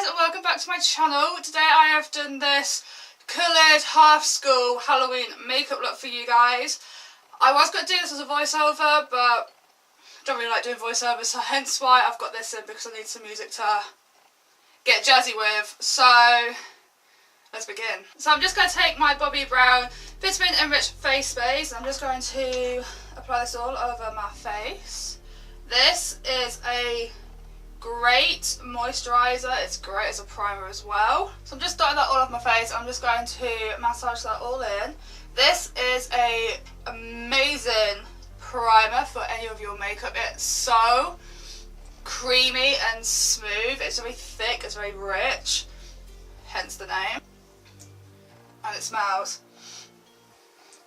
guys, and welcome back to my channel. Today I have done this coloured half school Halloween makeup look for you guys. I was going to do this as a voiceover, but I don't really like doing voiceovers, so hence why I've got this in, because I need some music to get jazzy with. So let's begin. So I'm just going to take my Bobbi Brown Vitamin Enriched Face Base and I'm just going to apply this all over my face. This is a great moisturiser, it's great as a primer as well. So I'm just dotting that all over my face. I'm just going to massage that all in. This is a amazing primer for any of your makeup. It's so creamy and smooth, it's very thick, it's very rich, hence the name. And it smells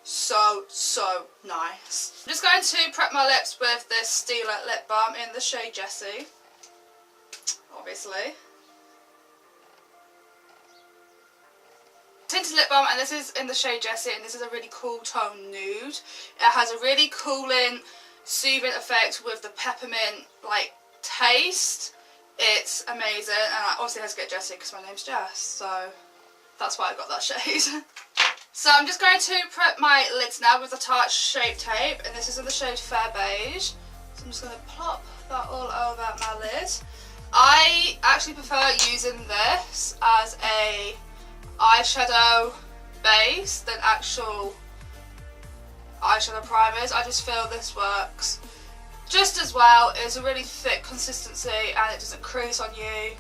so nice. I'm just going to prep my lips with this Steeler lip balm in the shade Jessie, obviously. Tinted lip balm, and this is in the shade Jessie, and this is a really cool tone nude. It has a really cooling, soothing effect with the peppermint like taste. It's amazing, and I obviously had to get Jessie because my name's Jess, so that's why I got that shade. So I'm just going to prep my lids now with the Tarte Shape Tape, and this is in the shade Fair Beige. So I'm just going to plop that all over my lid. I actually prefer using this as a eyeshadow base than actual eyeshadow primers. I just feel this works just as well. It's a really thick consistency and it doesn't crease on you.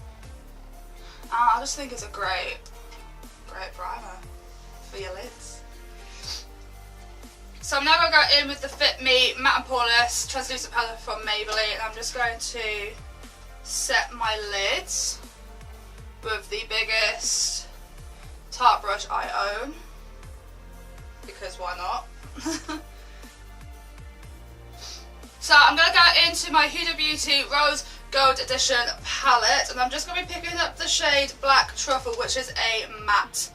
And I just think it's a great primer for your lids. So I'm now going to go in with the Fit Me Matte and Poreless Translucent Palette from Maybelline, and I'm just going to set my lids with the biggest Tarte brush I own, because why not? So I'm going to go into my Huda Beauty Rose Gold Edition palette, and I'm just going to be picking up the shade Black Truffle, which is a matte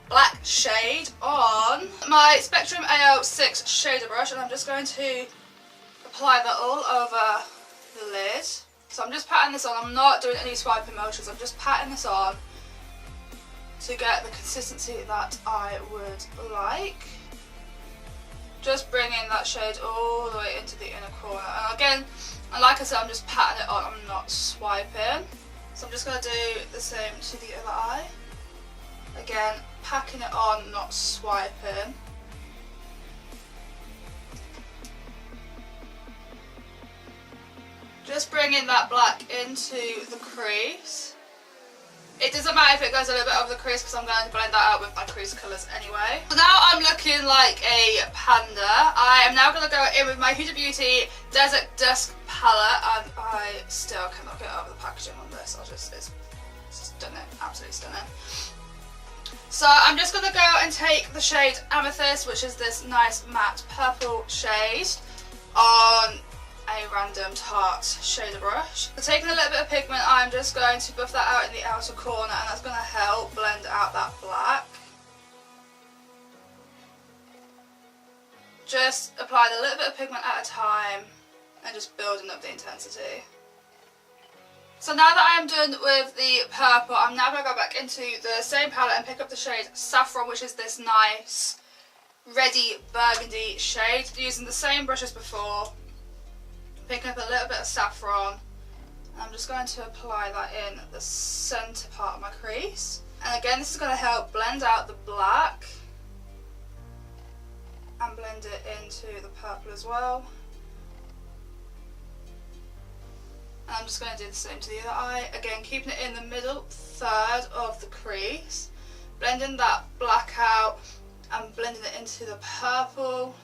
black shade, on my Spectrum AO6 shader brush, and I'm just going to apply that all over the lid. So I'm just patting this on, I'm not doing any swiping motions, I'm just patting this on to get the consistency that I would like. Just bringing that shade all the way into the inner corner, and again, and like I said, I'm just patting it on, I'm not swiping. So I'm just going to do the same to the other eye. Again, packing it on, not swiping. Just bringing that black into the crease. It doesn't matter if it goes a little bit over the crease because I'm going to blend that out with my crease colours anyway. So now I'm looking like a panda. I am now going to go in with my Huda Beauty Desert Dusk palette, and I still cannot get over the packaging on this. It's stunning, absolutely stunning. So I'm just going to go and take the shade Amethyst, which is this nice matte purple shade, on a random Tarte shader brush. So taking a little bit of pigment, I'm just going to buff that out in the outer corner, and that's going to help blend out that black. Just applying a little bit of pigment at a time and just building up the intensity. So now that I am done with the purple, I'm now going to go back into the same palette and pick up the shade Saffron, which is this nice reddy burgundy shade. Using the same brush as before, picking up a little bit of saffron, and I'm just going to apply that in the centre part of my crease. And again, this is going to help blend out the black and blend it into the purple as well. And I'm just going to do the same to the other eye. Again, keeping it in the middle third of the crease, blending that black out and blending it into the purple.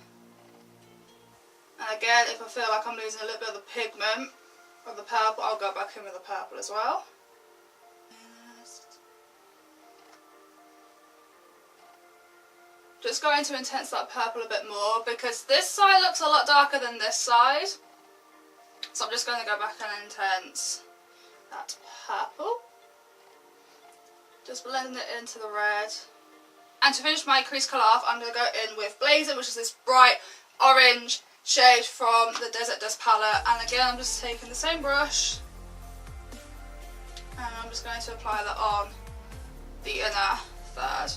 And again, if I feel like I'm losing a little bit of the pigment of the purple, I'll go back in with the purple as well. Just going to intense that purple a bit more, because this side looks a lot darker than this side. So I'm just going to go back and intense that purple. Just blending it into the red. And to finish my crease colour off, I'm going to go in with Blazin, which is this bright orange shade from the Desert Dusk palette. And again, I'm just taking the same brush And I'm just going to apply that on the inner third.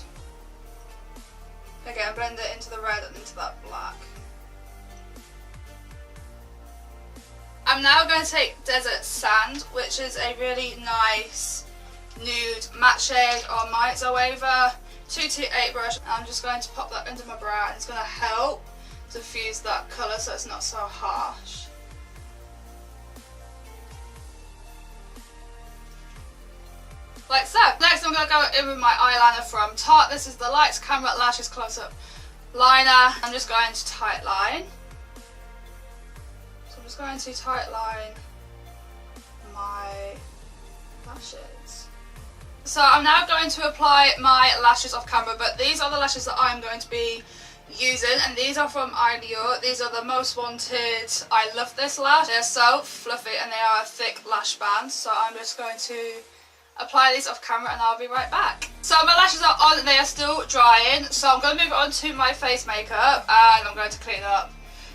Again, blend it into the red and into that black. I'm now going to take Desert Sand, which is a really nice nude matte shade on my Zoeva 228 brush. I'm just going to pop that under my brow, and it's going to help diffuse that colour so it's not so harsh. Like so. Next I'm going to go in with my eyeliner from Tarte. This is the Lights Camera Lashes Close-Up Liner. I'm just going to tight line. So I'm just going to tight line my lashes. So I'm now going to apply my lashes off camera, but these are the lashes that I'm going to be using, and these are from Eylure. These are the Most Wanted. I love this lash. They're so fluffy and they are a thick lash band. So I'm just going to apply these off camera and I'll be right back. So my lashes are on and they are still drying, so I'm going to move on to my face makeup, and I'm going to clean up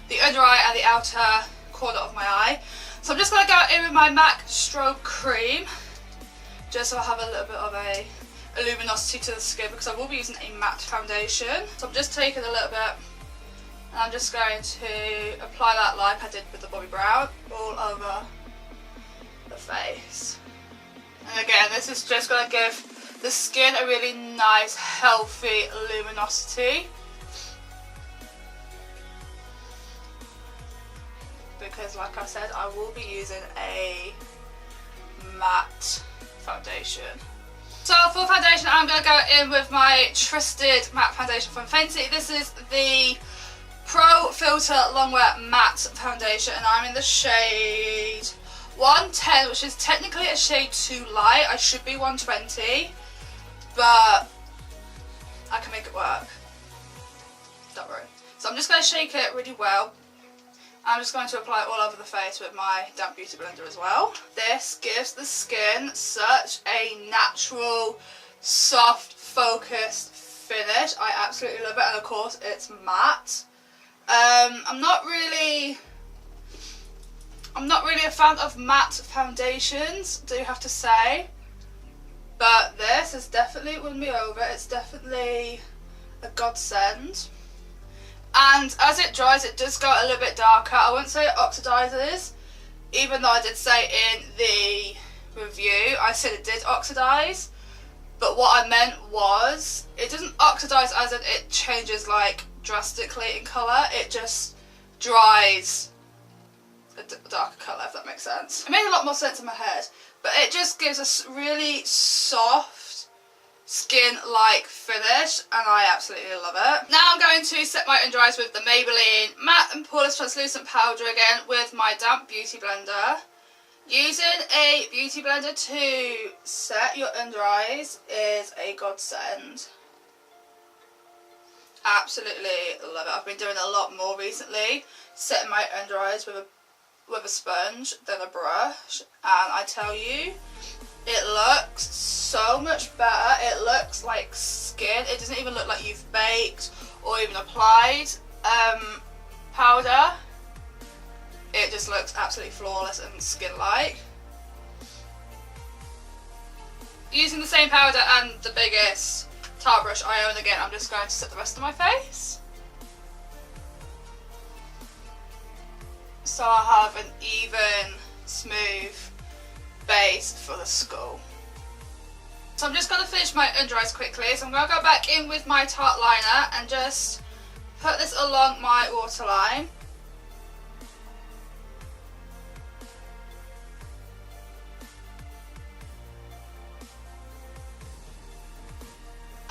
the under eye and the outer corner of my eye. So I'm just going to go in with my MAC Strobe Cream, just so I have a little bit of a luminosity to the skin, because I will be using a matte foundation. So I'm just taking a little bit and I'm just going to apply that like I did with the Bobbi Brown all over the face. And again, this is just going to give the skin a really nice, healthy luminosity. Because like I said, I will be using a matte foundation. So for foundation, I'm going to go in with my trusted matte foundation from Fenty. This is the Pro Filter Longwear Matte Foundation, and I'm in the shade 110, which is technically a shade too light. I should be 120, but I can make it work. Don't worry. So I'm just going to shake it really well. I'm just going to apply it all over the face with my damp beauty blender as well. This gives the skin such a natural, soft, focused finish. I absolutely love it, and of course it's matte. I'm not really a fan of matte foundations, do have to say, but this has definitely won me over. It's definitely a godsend. And as it dries, it does go a little bit darker. I wouldn't say it oxidizes, even though I did say in the review, I said it did oxidize. But what I meant was, it doesn't oxidize as in it changes like drastically in colour. It just dries a darker colour, if that makes sense. It made a lot more sense in my head. But it just gives us really soft, skin-like finish, and I absolutely love it. Now I'm going to set my under eyes with the Maybelline Matte and Poreless Translucent Powder again with my damp beauty blender. Using a beauty blender to set your under eyes is a godsend. Absolutely love it. I've been doing a lot more recently, setting my under eyes with a sponge than a brush, and I tell you, it looks so much better. It looks like skin. It doesn't even look like you've baked or even applied powder. It just looks absolutely flawless and skin-like. Using the same powder and the biggest Tarte brush I own again, I'm just going to set the rest of my face. So I have an even, smooth base for the skull. So I'm just going to finish my under eyes quickly. So I'm going to go back in with my Tarte liner and just put this along my waterline.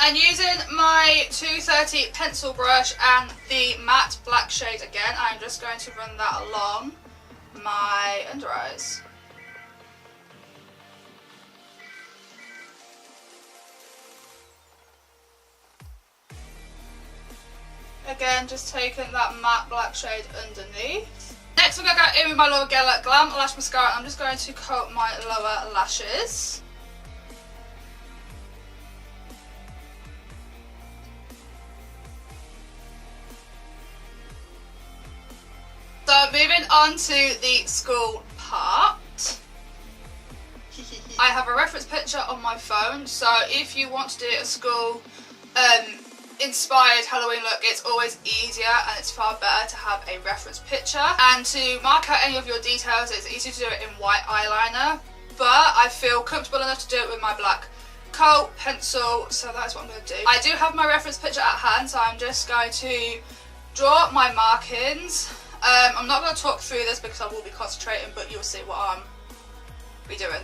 And using my 230 pencil brush and the matte black shade again, I'm just going to run that along my under eyes. Again, just taking that matte black shade underneath. Next we're going to go in with my Geller Glam Lash Mascara, and I'm just going to coat my lower lashes. So moving on to the skull part. I have a reference picture on my phone, so if you want to do a school inspired Halloween look, it's always easier and it's far better to have a reference picture. And to mark out any of your details, it's easier to do it in white eyeliner, but I feel comfortable enough to do it with my black coat pencil, so that's what I'm going to do. I do have my reference picture at hand, so I'm just going to draw my markings. I'm not going to talk through this because I will be concentrating, but you'll see what I'm be doing.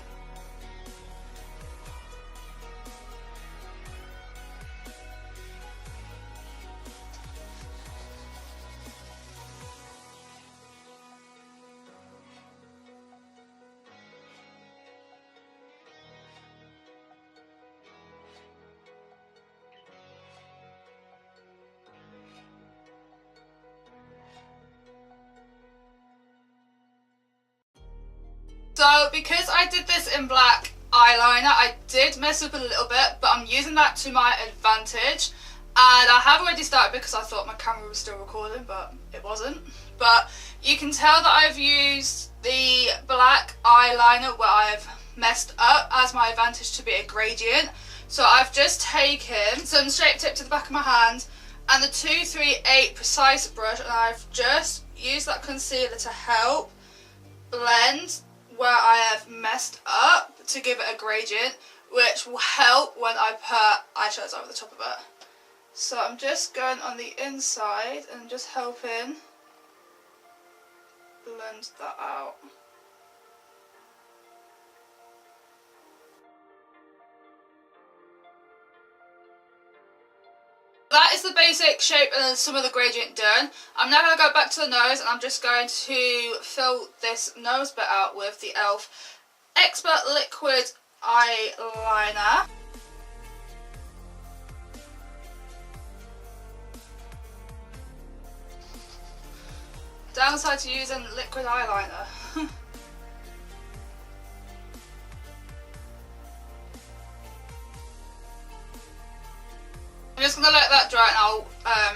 So because I did this in black eyeliner, I did mess up a little bit, but I'm using that to my advantage. And I have already started because I thought my camera was still recording, but it wasn't. But you can tell that I've used the black eyeliner where I've messed up as my advantage to be a gradient. So I've just taken some Shape Tip to the back of my hand and the 238 Precise brush, and I've just used that concealer to help blend where I have messed up to give it a gradient, which will help when I put eyeshadows over the top of it. So I'm just going on the inside and just helping blend that out. That is the basic shape and some of the gradient done. I'm now going to go back to the nose, and I'm just going to fill this nose bit out with the e.l.f. Expert Liquid Eyeliner. Downside to using liquid eyeliner. I'm just going to let that dry and I'll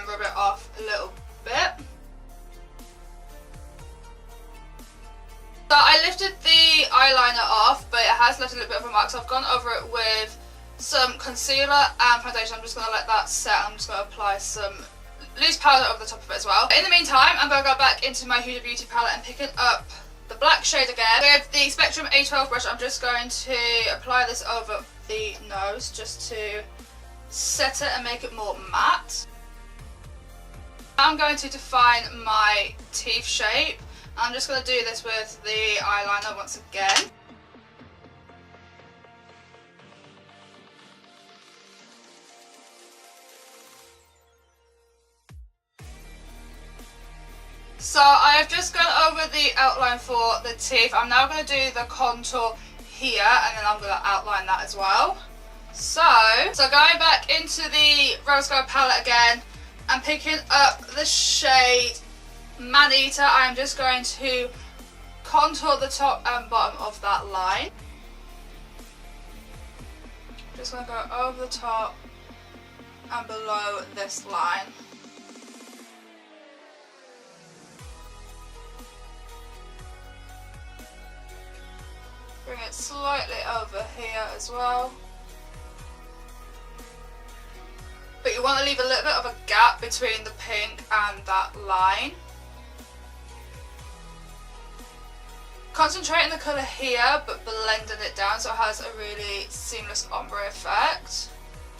rub it off a little bit. So I lifted the eyeliner off, but it has left a little bit of a mark, so I've gone over it with some concealer and foundation. I'm just going to let that set. I'm just going to apply some loose powder over the top of it as well. In the meantime, I'm going to go back into my Huda Beauty palette and picking up the black shade again. With the Spectrum A12 brush, I'm just going to apply this over the nose just to set it and make it more matte. I'm going to define my teeth shape. I'm just going to do this with the eyeliner once again. So I have just gone over the outline for the teeth. I'm now going to do the contour here, and then I'm going to outline that as well. So going back into the Rose Gold palette again and picking up the shade Maneater, I'm just going to contour the top and bottom of that line. Just going to go over the top and below this line. Bring it slightly over here as well. But you want to leave a little bit of a gap between the pink and that line. Concentrating the colour here but blending it down so it has a really seamless ombre effect.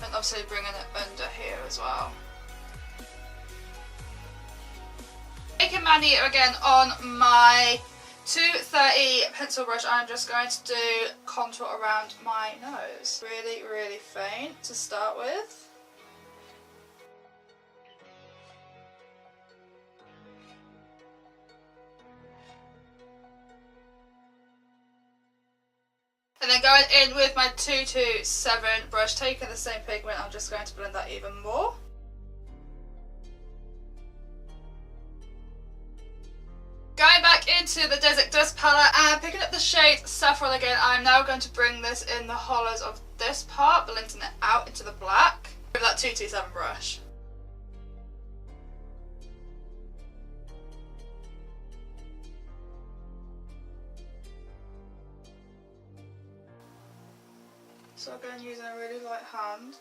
And obviously bringing it under here as well. Taking Maneater again on my 230 pencil brush, I'm just going to do contour around my nose. Really, really faint to start with. And then going in with my 227 brush, taking the same pigment, I'm just going to blend that even more. Going back into the Desert Dusk palette and picking up the shade Saffron again, I'm now going to bring this in the hollows of this part, blending it out into the black with that 227 brush. again using a really light hand.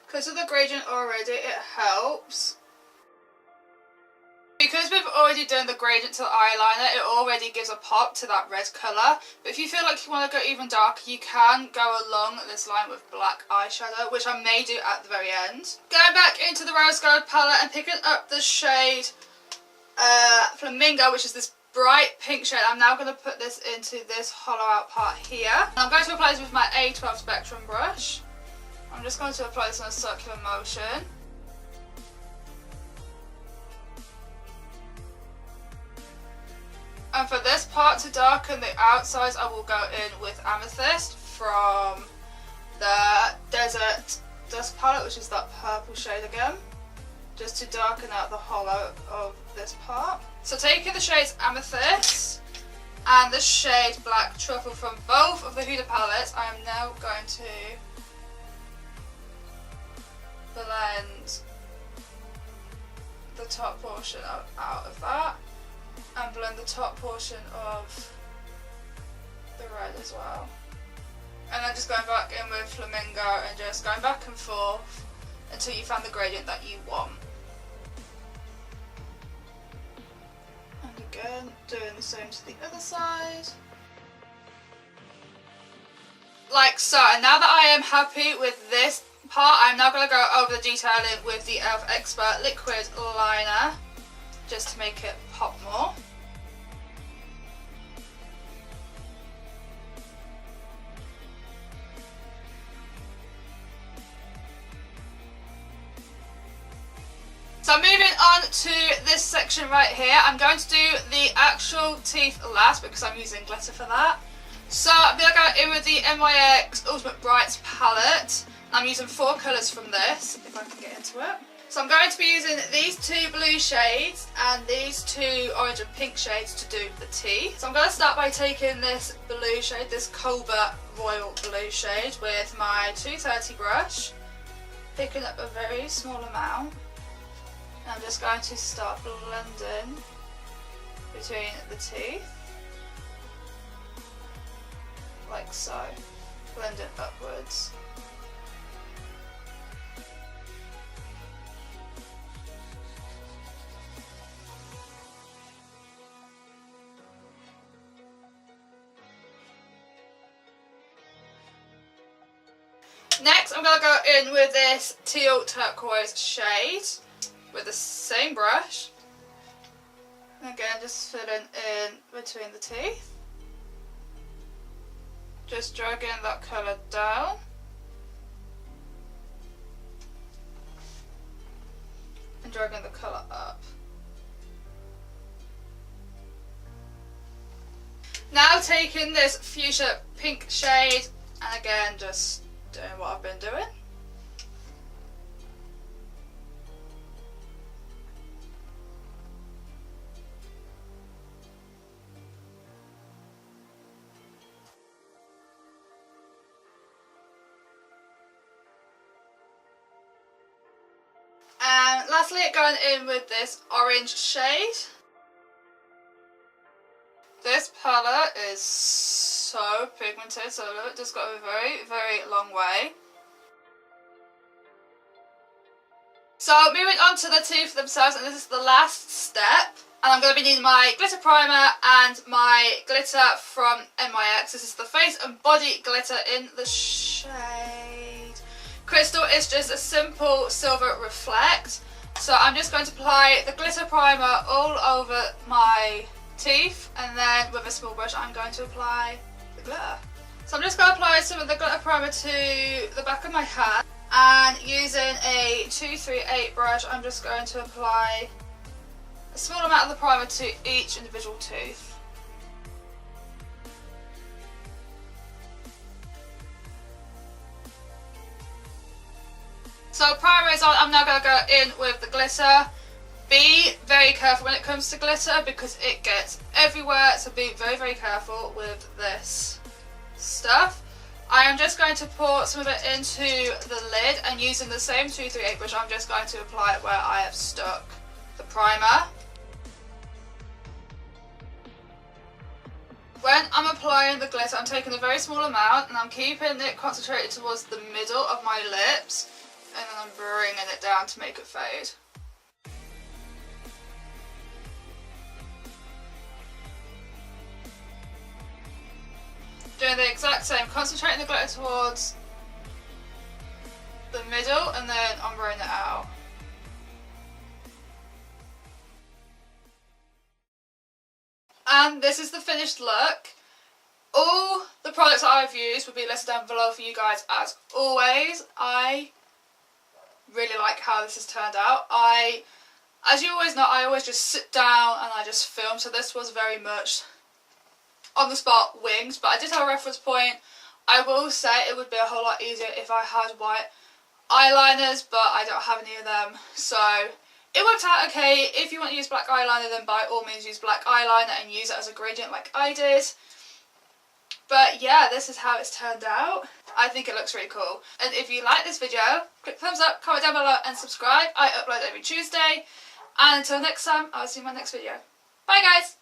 Because of the gradient already, it helps. Because we've already done the gradient to the eyeliner, it already gives a pop to that red colour. But if you feel like you want to go even darker, you can go along this line with black eyeshadow, which I may do at the very end. Going back into the Rose Gold palette and picking up the shade Flamingo, which is this bright pink shade. I'm now going to put this into this hollow out part here. And I'm going to apply this with my A12 Spectrum brush. I'm just going to apply this in a circular motion. And for this part, to darken the outsides, I will go in with Amethyst from the Desert Dusk palette, which is that purple shade again, just to darken out the hollow of this part. So taking the shades Amethyst and the shade Black Truffle from both of the Huda palettes, I am now going to blend the top portion out of that. And blend the top portion of the red as well. And then just going back in with Flamingo and just going back and forth until you find the gradient that you want. And again, doing the same to the other side. Like so. And now that I am happy with this part, I'm now going to go over the detailing with the e.l.f. Expert Liquid Liner, just to make it pop more. So moving on to this section right here, I'm going to do the actual teeth last because I'm using glitter for that. So I'm going to go in with the NYX Ultimate Brights palette. I'm using 4 colours from this, if I can get into it. So I'm going to be using these 2 blue shades and these 2 orange and pink shades to do the teeth. So I'm going to start by taking this blue shade, this Cobalt Royal Blue shade, with my 230 brush, picking up a very small amount. And I'm just going to start blending between the teeth, like so, blending upwards. Next, I'm going to go in with this teal turquoise shade with the same brush. And again, just filling in between the teeth. Just dragging that colour down. And dragging the colour up. Now taking this fuchsia pink shade and again just doing what I've been doing. And lastly, going in with this orange shade. This palette is so pigmented, so it just got a very, very long way. So moving on to the teeth themselves, and this is the last step. And I'm going to be needing my glitter primer and my glitter from NYX. This is the face and body glitter in the shade Crystal. Is just a simple silver reflect. So I'm just going to apply the glitter primer all over my teeth, and then with a small brush I'm going to apply the glitter. So I'm just going to apply some of the glitter primer to the back of my hand, and using a 238 brush I'm just going to apply a small amount of the primer to each individual tooth. So primer is on, I'm now going to go in with the glitter. Be very careful when it comes to glitter because it gets everywhere, so be very, very careful with this stuff. I am just going to pour some of it into the lid, and using the same 238 brush I'm just going to apply it where I have stuck the primer. When I'm applying the glitter, I'm taking a very small amount and I'm keeping it concentrated towards the middle of my lips, and then I'm bringing it down to make it fade. Doing the exact same, concentrating the glitter towards the middle and then ombreing it out. And this is the finished look. All the products that I've used will be listed down below for you guys as always. I really like how this has turned out. As you always know, I always just sit down and I just film, so this was very much on the spot winged, but I did have a reference point. I will say it would be a whole lot easier if I had white eyeliners, but I don't have any of them, so it worked out okay. If you want to use black eyeliner, then by all means use black eyeliner and use it as a gradient like I did. But yeah, this is how it's turned out. I think it looks really cool. And if you like this video, click thumbs up, comment down below and subscribe. I upload every Tuesday. And until next time, I'll see you in my next video. Bye guys!